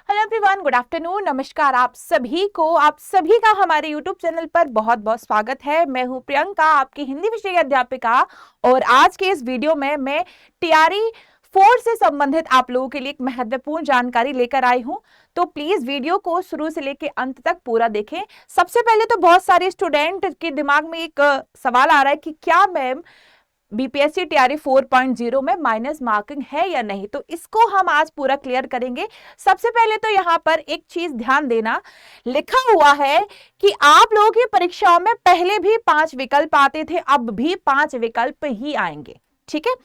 Hello everyone, good afternoon, नमस्कार आप सभी का हमारे यूट्यूब चैनल पर बहुत बहुत स्वागत है। मैं हूं प्रियंका, आपकी हिंदी विषय की अध्यापिका, और आज के इस वीडियो में मैं टीआरई 4 से संबंधित आप लोगों के लिए एक महत्वपूर्ण जानकारी लेकर आई हूं। तो प्लीज वीडियो को शुरू से लेकर अंत तक पूरा देखें। सबसे पहले तो बहुत सारे स्टूडेंट के दिमाग में एक सवाल आ रहा है कि क्या मैम बीपीएससी टीआरई 4.0 में माइनस मार्किंग है या नहीं, तो इसको हम आज पूरा क्लियर करेंगे। सबसे पहले तो यहाँ पर एक चीज ध्यान देना, लिखा हुआ है कि आप लोगों की परीक्षाओं में पहले भी 5 विकल्प आते थे, अब भी 5 विकल्प ही आएंगे। ठीक है,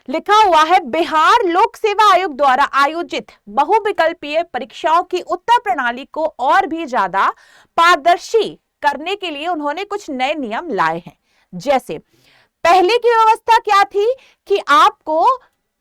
लिखा हुआ है बिहार लोक सेवा आयोग द्वारा आयोजित बहुविकल्पीय परीक्षाओं की उत्तर प्रणाली को और भी ज्यादा पारदर्शी करने के लिए उन्होंने कुछ नए नियम लाए हैं। जैसे पहले की व्यवस्था क्या थी कि आपको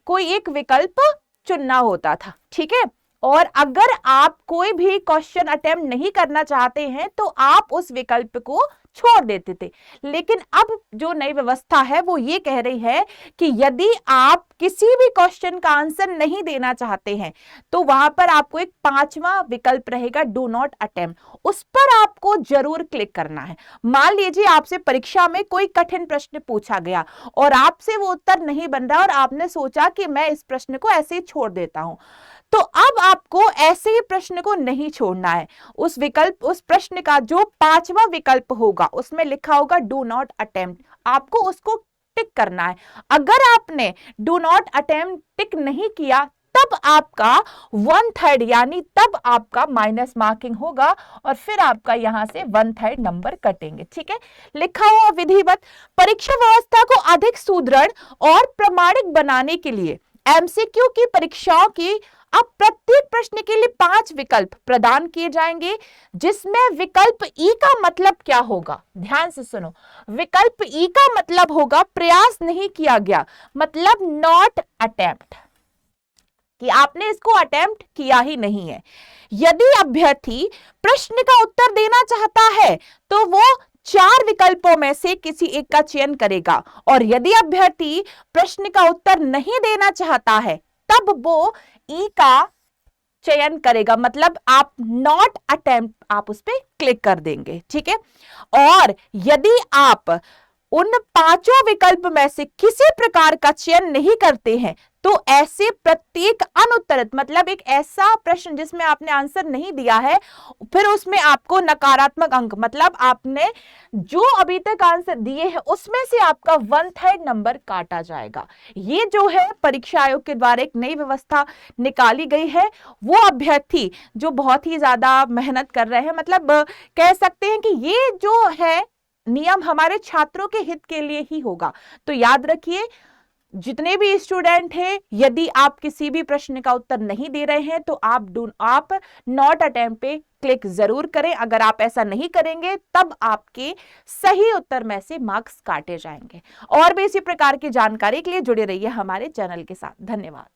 कोई एक विकल्प चुनना होता था, ठीक है, और अगर आप कोई भी क्वेश्चन अटेम्प्ट नहीं करना चाहते हैं तो आप उस विकल्प को छोड़ देते थे। लेकिन अब जो नई व्यवस्था है वो ये कह रही है कि यदि आप किसी भी क्वेश्चन का आंसर नहीं देना चाहते हैं तो वहां पर आपको एक 5वां विकल्प रहेगा, डू नॉट अटेम्प्ट, उस पर आपको जरूर क्लिक करना है। मान लीजिए आपसे परीक्षा में कोई कठिन प्रश्न पूछा गया और आपसे वो उत्तर नहीं बन रहा और आपने सोचा कि मैं इस प्रश्न को ऐसे ही छोड़ देता हूं, तो अब आपको ऐसे ही प्रश्न को नहीं छोड़ना है। उस प्रश्न का जो 5वां विकल्प होगा उसमें लिखा होगा डू नॉट अटेम्प्ट, आपको उसको टिक करना है। अगर आपने डू नॉट अटेम्प्ट टिक नहीं किया तब आपका 1/3 यानी तब आपका माइनस मार्किंग होगा और फिर आपका यहां से 1/3 नंबर कटेंगे। ठीक है, लिखा हुआ विधिवत परीक्षा व्यवस्था को अधिक सुदृढ़ और प्रमाणिक बनाने के लिए एमसीक्यू की परीक्षाओं की अब प्रत्येक प्रश्न के लिए 5 विकल्प प्रदान किए जाएंगे, जिसमें विकल्प ई का मतलब क्या होगा, ध्यान से सुनो। विकल्प ई का मतलब होगा प्रयास नहीं किया गया, मतलब नॉट अटेम्प्ट, कि आपने इसको अटेम्प्ट किया ही नहीं है। यदि अभ्यर्थी प्रश्न का उत्तर देना चाहता है तो वो 4 विकल्पों में से किसी एक का चयन करेगा, और यदि अभ्यर्थी प्रश्न का उत्तर नहीं देना चाहता है तब वो ई का चयन करेगा, मतलब आप नॉट अटेम्प्ट आप उस पर क्लिक कर देंगे। ठीक है, और यदि आप उन 5 विकल्प में से किसी प्रकार का चयन नहीं करते हैं तो ऐसे प्रत्येक अनुत्तरित, मतलब एक ऐसा प्रश्न जिसमें आपने आंसर नहीं दिया है, फिर उसमें आपको नकारात्मक अंक, मतलब आपने जो अभी तक आंसर दिए हैं उसमें से आपका 1/3 नंबर काटा जाएगा। ये जो है परीक्षा आयोग के द्वारा एक नई व्यवस्था निकाली गई है। वो अभ्यर्थी जो बहुत ही ज्यादा मेहनत कर रहे हैं, मतलब कह सकते हैं कि ये जो है नियम हमारे छात्रों के हित के लिए ही होगा। तो याद रखिए, जितने भी स्टूडेंट हैं, यदि आप किसी भी प्रश्न का उत्तर नहीं दे रहे हैं तो आप नॉट अटेम्प्ट पे क्लिक जरूर करें। अगर आप ऐसा नहीं करेंगे तब आपके सही उत्तर में से मार्क्स काटे जाएंगे। और भी इसी प्रकार की जानकारी के लिए जुड़े रहिए हमारे चैनल के साथ। धन्यवाद।